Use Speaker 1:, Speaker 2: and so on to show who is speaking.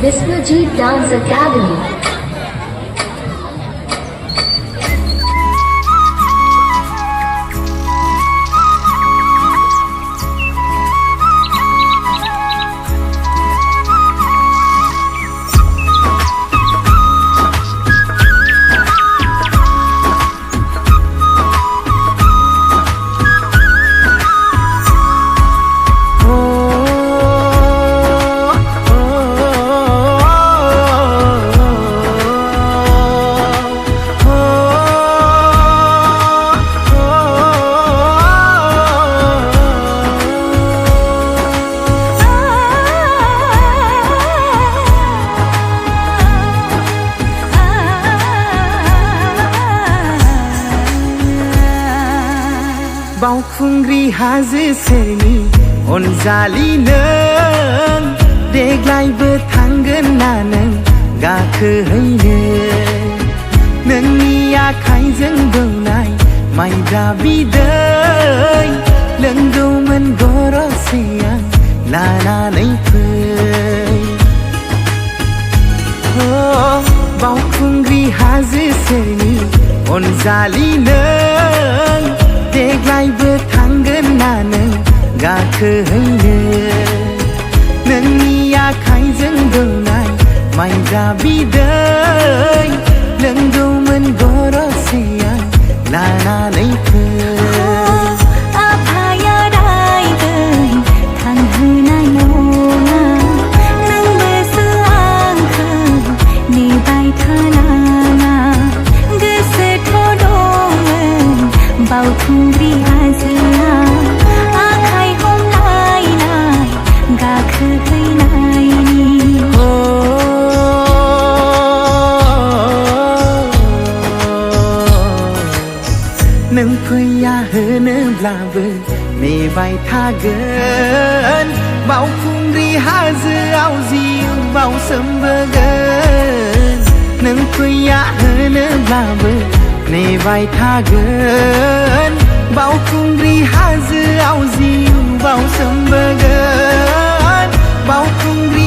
Speaker 1: Viswajit Dance Academy.
Speaker 2: बावखुंग्रि हाजो सेरनि अनजालि नों देग्लायबो थांगोन ना नों गाखोहैनो नोंनि आखाइजों दौनाय माइब्रा बिदै लोंगौमोन गरसे आं लानानै फै बावखुंग्रि हाजो सेरनि अनजालि नों देग्लायबो थांगोन ना नों गाखोहैनो नोंनि आखाइजों दौनाय माइब्रा बिदै लोंगौमोन गरसे आं लानानै फै
Speaker 3: बावखुंग्रि हाजोआ आखाइ हमलायनाय गाखोहैनायनि
Speaker 2: नों फैया होनोब्लाबो नेबाय थागोन बावखुंग्रि हाजोआव जिउ बावसोमबोगोन नों फैया होनोब्लाबो नेबाय थागोन बावखुंग्रि हाजोआव जिउ बावसोमबोगोन बावखुंग्रि